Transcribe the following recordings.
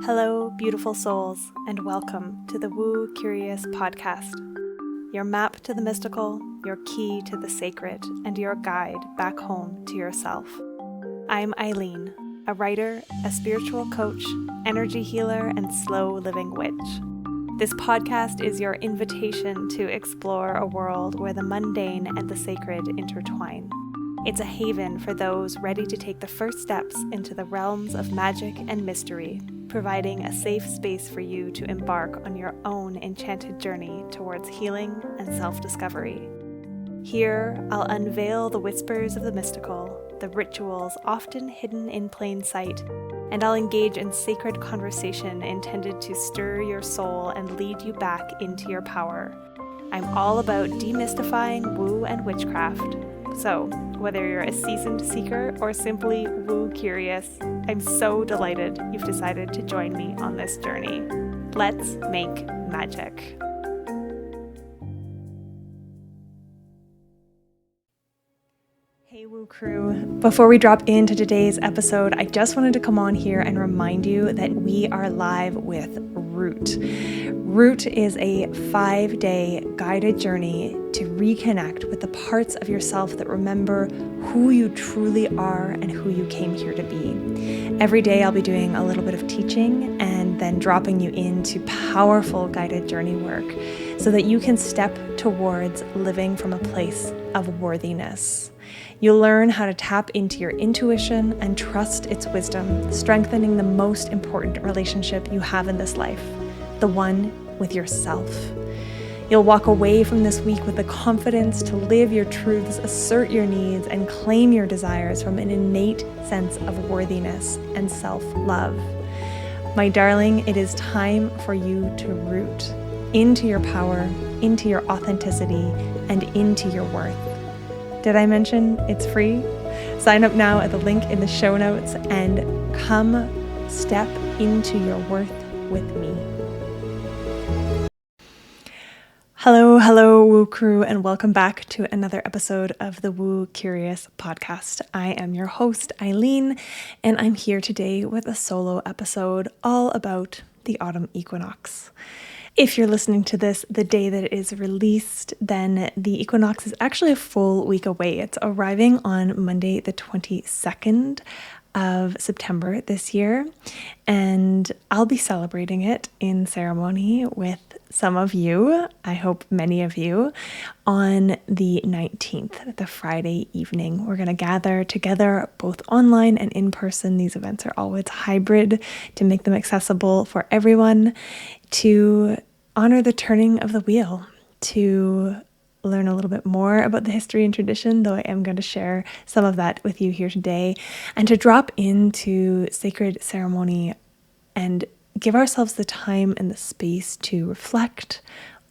Hello, beautiful souls, and welcome to the Woo Curious podcast. Your map to the mystical, your key to the sacred, and your guide back home to yourself. I'm Eileen, a writer, a spiritual coach, energy healer, and slow living witch. This podcast is your invitation to explore a world where the mundane and the sacred intertwine. It's a haven for those ready to take the first steps into the realms of magic and mystery, providing a safe space for you to embark on your own enchanted journey towards healing and self-discovery. Here, I'll unveil the whispers of the mystical, the rituals often hidden in plain sight, and I'll engage in sacred conversation intended to stir your soul and lead you back into your power. I'm all about demystifying woo and witchcraft. So, whether you're a seasoned seeker or simply woo curious, I'm so delighted you've decided to join me on this journey. Let's make magic. Hey Woo Crew, before we drop into today's episode, I just wanted to come on here and remind you that we are live with Root. Root is a 5-day guided journey to reconnect with the parts of yourself that remember who you truly are and who you came here to be. Every day I'll be doing a little bit of teaching and then dropping you into powerful guided journey work so that you can step towards living from a place of worthiness. You'll learn how to tap into your intuition and trust its wisdom, strengthening the most important relationship you have in this life, the one with yourself. You'll walk away from this week with the confidence to live your truths, assert your needs, and claim your desires from an innate sense of worthiness and self-love. My darling, it is time for you to root into your power, into your authenticity, and into your worth. Did I mention it's free? Sign up now at the link in the show notes and come step into your worth with me. Hello, Woo Crew, and welcome back to another episode of the Woo Curious podcast. I am your host, Eileen, and I'm here today with a solo episode all about the Autumn Equinox. If you're listening to this the day that it is released, then the equinox is actually a full week away. It's arriving on Monday, the 22nd of September this year, and I'll be celebrating it in ceremony with some of you, I hope many of you, on the 19th, the Friday evening. We're going to gather together both online and in person. These events are always hybrid to make them accessible for everyone, to honor the turning of the wheel, to learn a little bit more about the history and tradition, though I am going to share some of that with you here today, and to drop into sacred ceremony and give ourselves the time and the space to reflect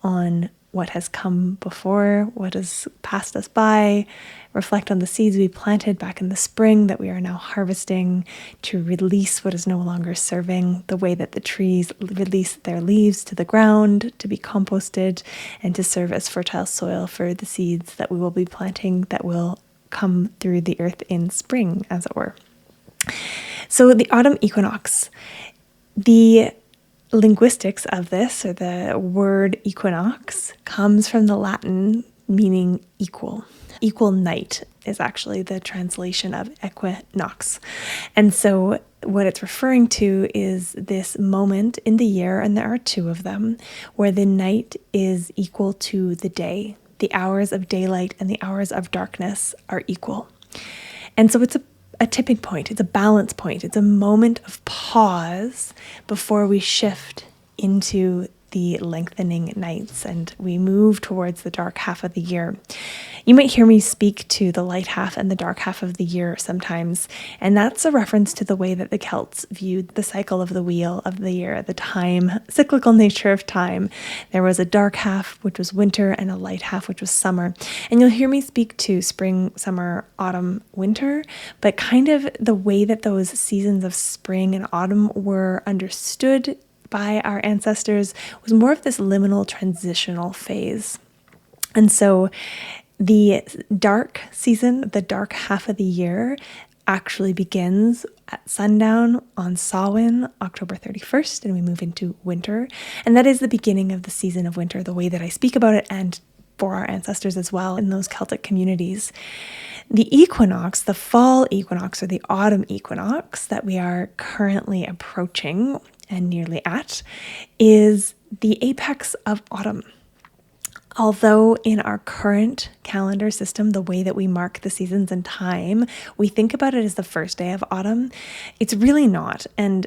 on what has come before, what has passed us by, reflect on the seeds we planted back in the spring that we are now harvesting, to release what is no longer serving, the way that the trees release their leaves to the ground, to be composted, and to serve as fertile soil for the seeds that we will be planting that will come through the earth in spring, as it were. So the autumn equinox, the linguistics of this, or the word equinox, comes from the Latin meaning equal. Equal night is actually the translation of equinox. And so what it's referring to is this moment in the year, and there are two of them, where the night is equal to the day. The hours of daylight and the hours of darkness are equal. And so it's a tipping point, it's a balance point, it's a moment of pause before we shift into the lengthening nights and we move towards the dark half of the year. You might hear me speak to the light half and the dark half of the year sometimes, and that's a reference to the way that the Celts viewed the cycle of the wheel of the year, the time, cyclical nature of time. There was a dark half, which was winter, and a light half, which was summer. And you'll hear me speak to spring, summer, autumn, winter, but kind of the way that those seasons of spring and autumn were understood by our ancestors was more of this liminal transitional phase. And so the dark season, the dark half of the year, actually begins at sundown on Samhain, October 31st, and we move into winter. And that is the beginning of the season of winter, the way that I speak about it, and for our ancestors as well in those Celtic communities. The equinox, the fall equinox or the autumn equinox that we are currently approaching and nearly at, is the apex of autumn. Although in our current calendar system, the way that we mark the seasons in time, we think about it as the first day of autumn, it's really not. And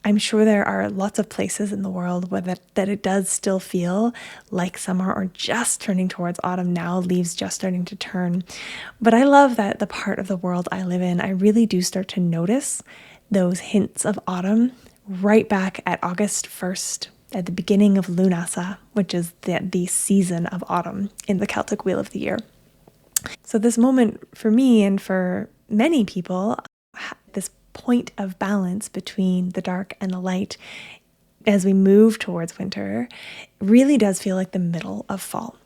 I'm sure there are lots of places in the world where that it does still feel like summer or just turning towards autumn now, leaves just starting to turn. But I love that the part of the world I live in, I really do start to notice those hints of autumn right back at August 1st, at the beginning of Lughnasadh, which is the season of autumn in the Celtic Wheel of the Year. So this moment for me and for many people, this point of balance between the dark and the light as we move towards winter really does feel like the middle of fall.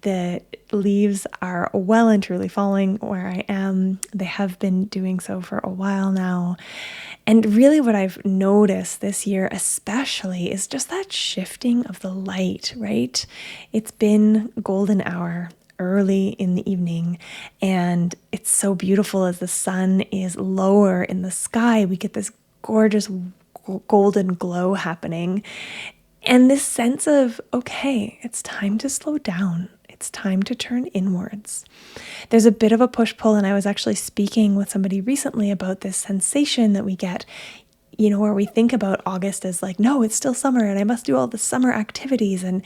The leaves are well and truly falling where I am. They have been doing so for a while now. And really what I've noticed this year especially is just that shifting of the light, right? It's been golden hour early in the evening, and it's so beautiful as the sun is lower in the sky. We get this gorgeous golden glow happening. And this sense of, okay, it's time to slow down. It's time to turn inwards. There's a bit of a push-pull, and I was actually speaking with somebody recently about this sensation that we get, where we think about August as like, no, it's still summer and I must do all the summer activities. And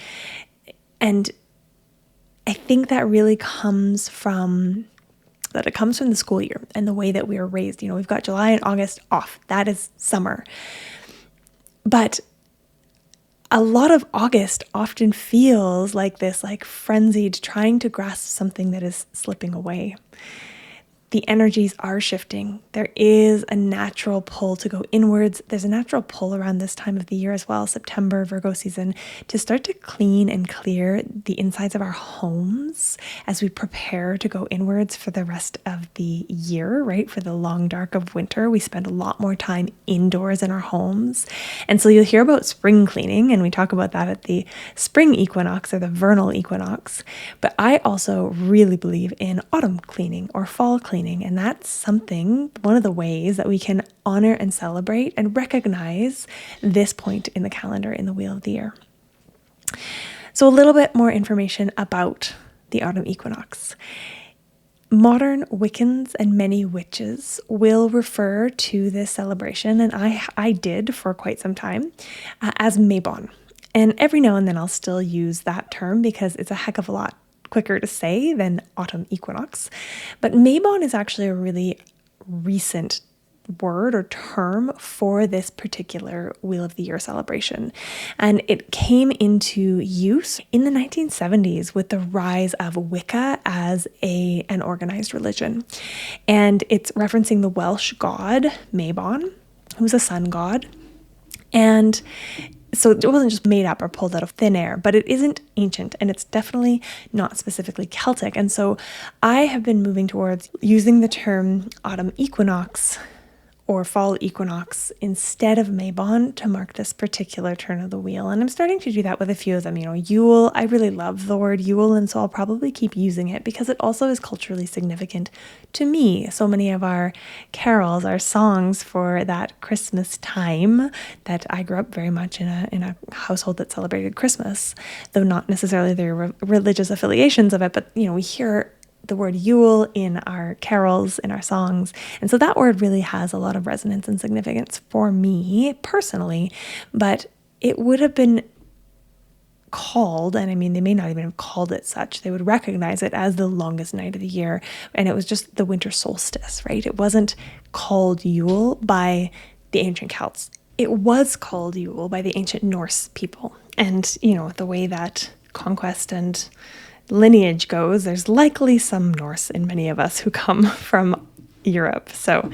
I think that really comes from the school year and the way that we are raised. We've got July and August off. That is summer. But a lot of August often feels like this, like frenzied, trying to grasp something that is slipping away. The energies are shifting. There is a natural pull to go inwards. There's a natural pull around this time of the year as well, September, Virgo season, to start to clean and clear the insides of our homes as we prepare to go inwards for the rest of the year, right? For the long dark of winter, we spend a lot more time indoors in our homes. And so you'll hear about spring cleaning, and we talk about that at the spring equinox or the vernal equinox. But I also really believe in autumn cleaning or fall cleaning. And that's something, one of the ways that we can honor and celebrate and recognize this point in the calendar in the Wheel of the Year. So a little bit more information about the autumn equinox. Modern Wiccans and many witches will refer to this celebration, and I did for quite some time, as Mabon. And every now and then I'll still use that term because it's a heck of a lot quicker to say than autumn equinox. But Mabon is actually a really recent word or term for this particular Wheel of the Year celebration. And it came into use in the 1970s with the rise of Wicca as an organized religion. And it's referencing the Welsh god Mabon, who's a sun god. And so it wasn't just made up or pulled out of thin air, but it isn't ancient, and it's definitely not specifically Celtic. And so I have been moving towards using the term autumn equinox or fall equinox instead of Mabon to mark this particular turn of the wheel. And I'm starting to do that with a few of them. Yule, I really love the word Yule, and so I'll probably keep using it because it also is culturally significant to me. So many of our carols, our songs for that Christmas time, that I grew up very much in a household that celebrated Christmas, though not necessarily the religious affiliations of it, but we hear the word Yule in our carols, in our songs. And so that word really has a lot of resonance and significance for me personally, but it would have been called, and they may not even have called it such, they would recognize it as the longest night of the year. And it was just the winter solstice, right? It wasn't called Yule by the ancient Celts. It was called Yule by the ancient Norse people. And, the way that conquest and lineage goes, there's likely some Norse in many of us who come from Europe. So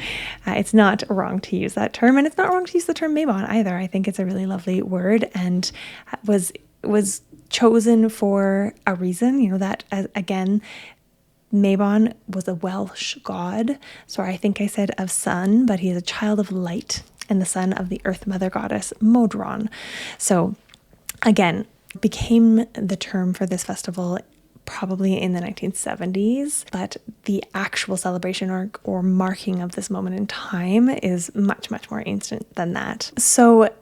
it's not wrong to use that term, and it's not wrong to use the term Mabon either. I think it's a really lovely word and was chosen for a reason, that again, Mabon was a Welsh god. So I think I said of sun, but he is a child of light and the son of the earth mother goddess Modron. So again, became the term for this festival probably in the 1970s, but the actual celebration or marking of this moment in time is much, much more ancient than that. So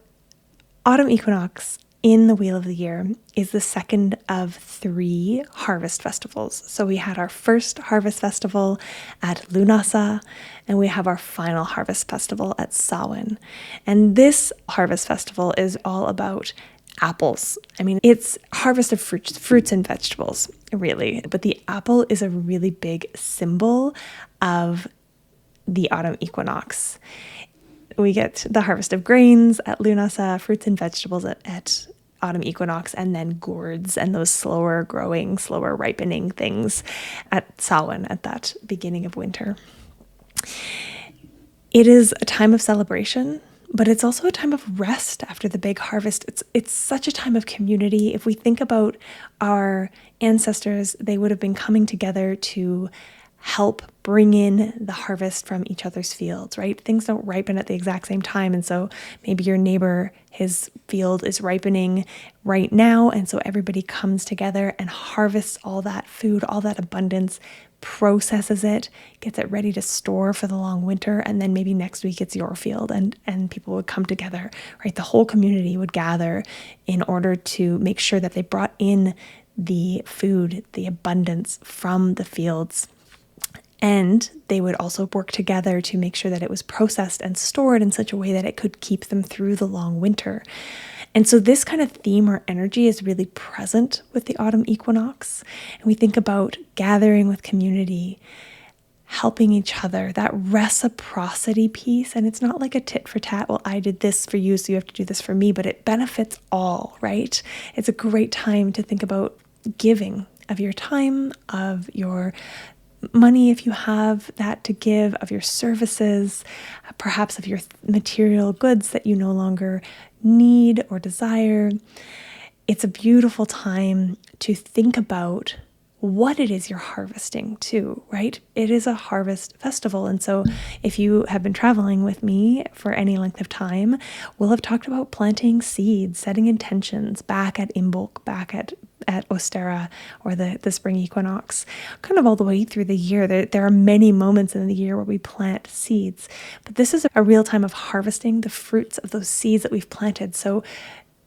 Autumn Equinox in the Wheel of the Year is the second of 3 harvest festivals. So we had our first harvest festival at Lughnasadh, and we have our final harvest festival at Samhain. And this harvest festival is all about apples. I mean, it's harvest of fruits and vegetables, really. But the apple is a really big symbol of the autumn equinox. We get the harvest of grains at Lughnasadh, fruits and vegetables at autumn equinox, and then gourds and those slower growing, slower ripening things at Samhain, at that beginning of winter. It is a time of celebration, but it's also a time of rest after the big harvest. It's such a time of community. If we think about our ancestors, they would have been coming together to help bring in the harvest from each other's fields, right? Things don't ripen at the exact same time. And so maybe your neighbor, his field is ripening right now. And so everybody comes together and harvests all that food, all that abundance, processes it, gets it ready to store for the long winter. And then maybe next week it's your field and people would come together, right? The whole community would gather in order to make sure that they brought in the food, the abundance from the fields. And they would also work together to make sure that it was processed and stored in such a way that it could keep them through the long winter. And so this kind of theme or energy is really present with the autumn equinox. And we think about gathering with community, helping each other, that reciprocity piece. And it's not like a tit for tat, well, I did this for you, so you have to do this for me, but it benefits all, right? It's a great time to think about giving of your time, of your money, if you have that to give, of your services, perhaps of your material goods that you no longer need or desire. It's a beautiful time to think about what it is you're harvesting too, right? It is a harvest festival. And so if you have been traveling with me for any length of time, we'll have talked about planting seeds, setting intentions back at Imbolc, back at Ostera, or the spring equinox, kind of all the way through the year. There are many moments in the year where we plant seeds, but this is a real time of harvesting the fruits of those seeds that we've planted. So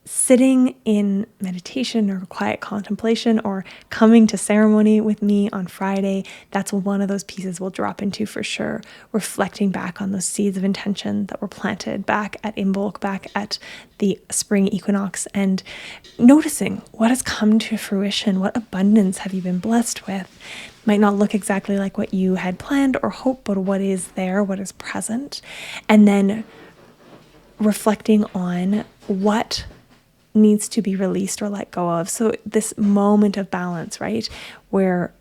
sitting in meditation or quiet contemplation or coming to ceremony with me on Friday, that's one of those pieces we'll drop into for sure. Reflecting back on those seeds of intention that were planted back at Imbolc, back at the spring equinox, and noticing what has come to fruition. What abundance have you been blessed with? Might not look exactly like what you had planned or hoped, but what is there, what is present. And then reflecting on what needs to be released or let go of. So this moment of balance, right? We're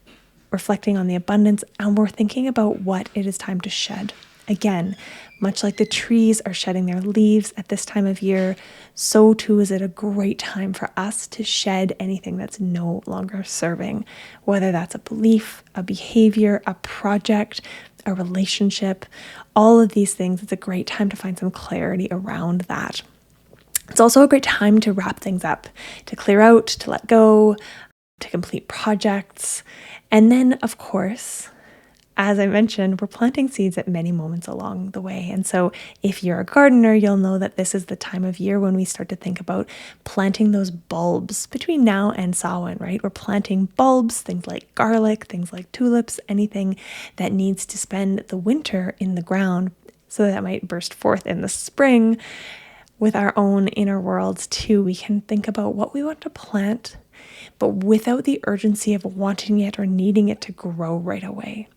reflecting on the abundance and we're thinking about what it is time to shed. Again, much like the trees are shedding their leaves at this time of year, so too is it a great time for us to shed anything that's no longer serving, whether that's a belief, a behavior, a project, a relationship, all of these things. It's a great time to find some clarity around that. It's also a great time to wrap things up, to clear out, to let go, to complete projects. And then, of course, as I mentioned, we're planting seeds at many moments along the way. And so if you're a gardener, you'll know that this is the time of year when we start to think about planting those bulbs between now and Samhain, right? We're planting bulbs, things like garlic, things like tulips, anything that needs to spend the winter in the ground so that might burst forth in the spring. With our own inner worlds too, we can think about what we want to plant, but without the urgency of wanting it or needing it to grow right away.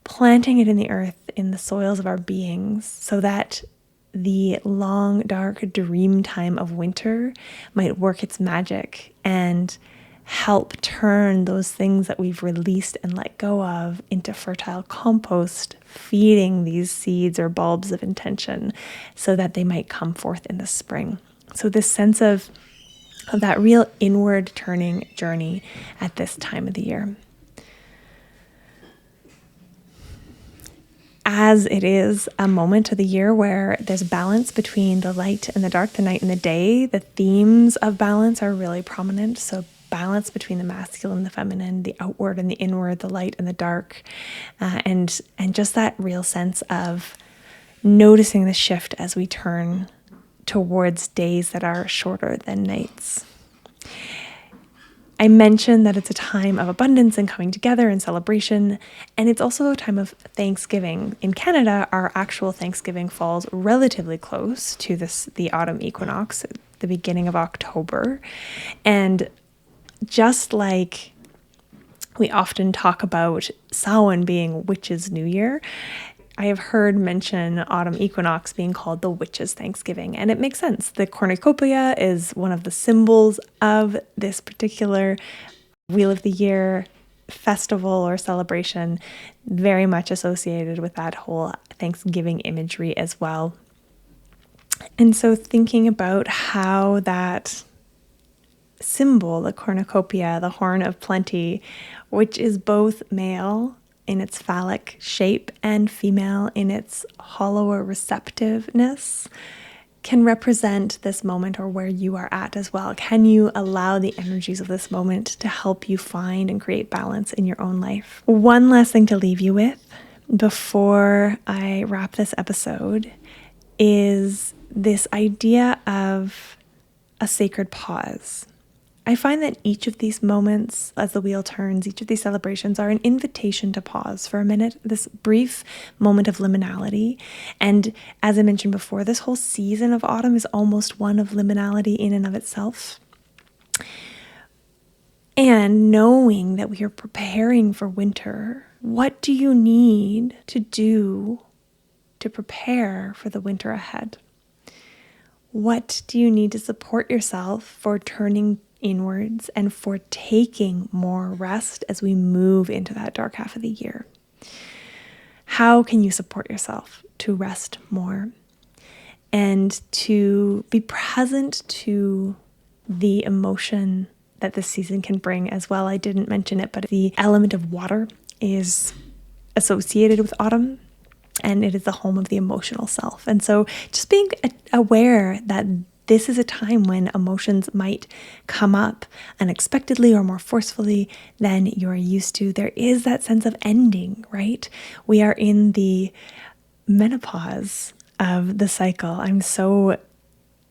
Planting it in the earth, in the soils of our beings, so that the long, dark dream time of winter might work its magic and help turn those things that we've released and let go of into fertile compost, feeding these seeds or bulbs of intention so that they might come forth in the spring. So this sense of that real inward turning journey at this time of the year. as it is a moment of the year where there's balance between the light and the dark, the night and the day, the themes of balance are really prominent. So balance between the masculine and the feminine, the outward and the inward, the light and the dark, and just that real sense of noticing the shift as we turn towards days that are shorter than nights. I mentioned that it's a time of abundance and coming together and celebration, and it's also a time of Thanksgiving. In Canada, our actual Thanksgiving falls relatively close to the autumn equinox, the beginning of October. And just like we often talk about Samhain being Witches' New Year, I have heard mention autumn equinox being called the Witches' Thanksgiving, and it makes sense. The cornucopia is one of the symbols of this particular Wheel of the Year festival or celebration, very much associated with that whole Thanksgiving imagery as well. And so thinking about how that symbol, the cornucopia, the horn of plenty, which is both male in its phallic shape and female in its hollower receptiveness, can represent this moment or where you are at as well. Can you allow the energies of this moment to help you find and create balance in your own life? One last thing to leave you with before I wrap this episode is this idea of a sacred pause. I find that each of these moments, as the wheel turns, each of these celebrations are an invitation to pause for a minute, this brief moment of liminality. And as I mentioned before, this whole season of autumn is almost one of liminality in and of itself. And knowing that we are preparing for winter, what do you need to do to prepare for the winter ahead? What do you need to support yourself for turning inwards and for taking more rest as we move into that dark half of the year? How can you support yourself to rest more and to be present to the emotion that this season can bring as well? I didn't mention it, but the element of water is associated with autumn, and it is the home of the emotional self. And so just being aware that this is a time when emotions might come up unexpectedly or more forcefully than you're used to. There is that sense of ending, right? We are in the menopause of the cycle. I'm so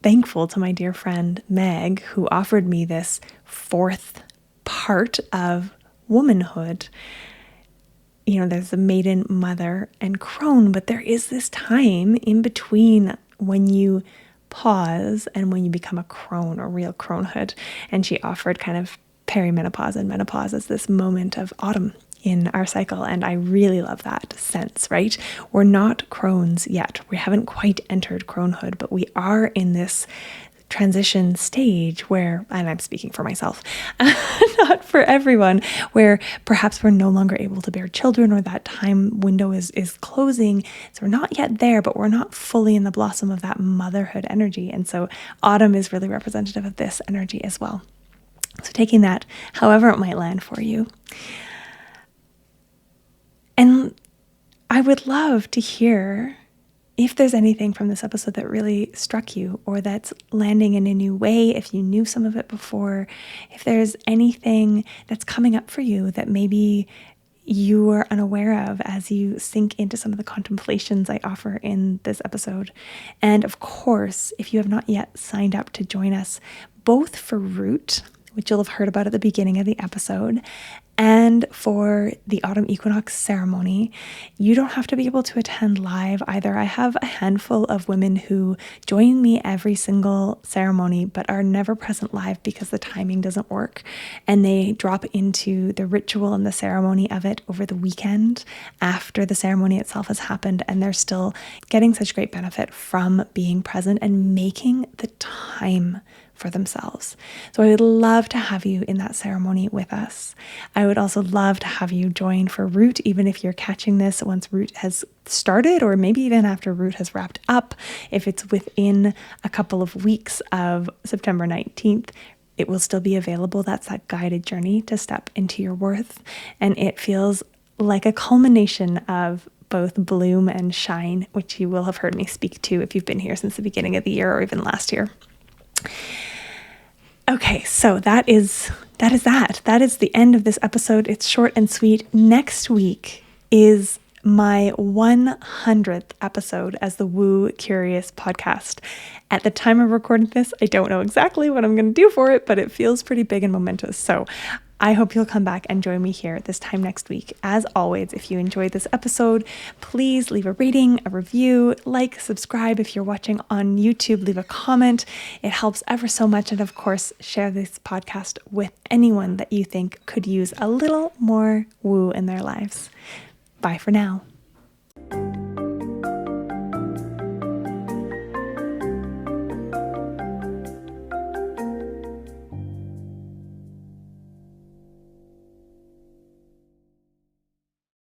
thankful to my dear friend Meg, who offered me this fourth part of womanhood. You know, there's the maiden, mother, and crone, but there is this time in between when you pause and when you become a crone or real cronehood. And she offered kind of perimenopause and menopause as this moment of autumn in our cycle. And I really love that sense, right? We're not crones yet. We haven't quite entered cronehood, but we are in this transition stage where, and I'm speaking for myself, not for everyone, where perhaps we're no longer able to bear children or that time window is closing. So we're not yet there, but we're not fully in the blossom of that motherhood energy. And so autumn is really representative of this energy as well. So taking that, however it might land for you. And I would love to hear if there's anything from this episode that really struck you or that's landing in a new way, if you knew some of it before, if there's anything that's coming up for you that maybe you are unaware of as you sink into some of the contemplations I offer in this episode. And of course, if you have not yet signed up to join us, both for Root, which you'll have heard about at the beginning of the episode, and for the autumn equinox ceremony, you don't have to be able to attend live either. I have a handful of women who join me every single ceremony, but are never present live because the timing doesn't work. And they drop into the ritual and the ceremony of it over the weekend after the ceremony itself has happened. And they're still getting such great benefit from being present and making the time for themselves. So I would love to have you in that ceremony with us. I would also love to have you join for Root, even if you're catching this once Root has started, or maybe even after Root has wrapped up. If it's within a couple of weeks of September 19th, it will still be available. That's that guided journey to step into your worth. And it feels like a culmination of both bloom and shine, which you will have heard me speak to if you've been here since the beginning of the year or even last year. Okay, so that is that. That is the end of this episode. It's short and sweet. Next week is my 100th episode as the Woo Curious podcast. At the time of recording this, I don't know exactly what I'm going to do for it, but it feels pretty big and momentous. So I hope you'll come back and join me here this time next week. As always, if you enjoyed this episode, please leave a rating, a review, like, subscribe. If you're watching on YouTube, leave a comment. It helps ever so much. And of course, share this podcast with anyone that you think could use a little more woo in their lives. Bye for now.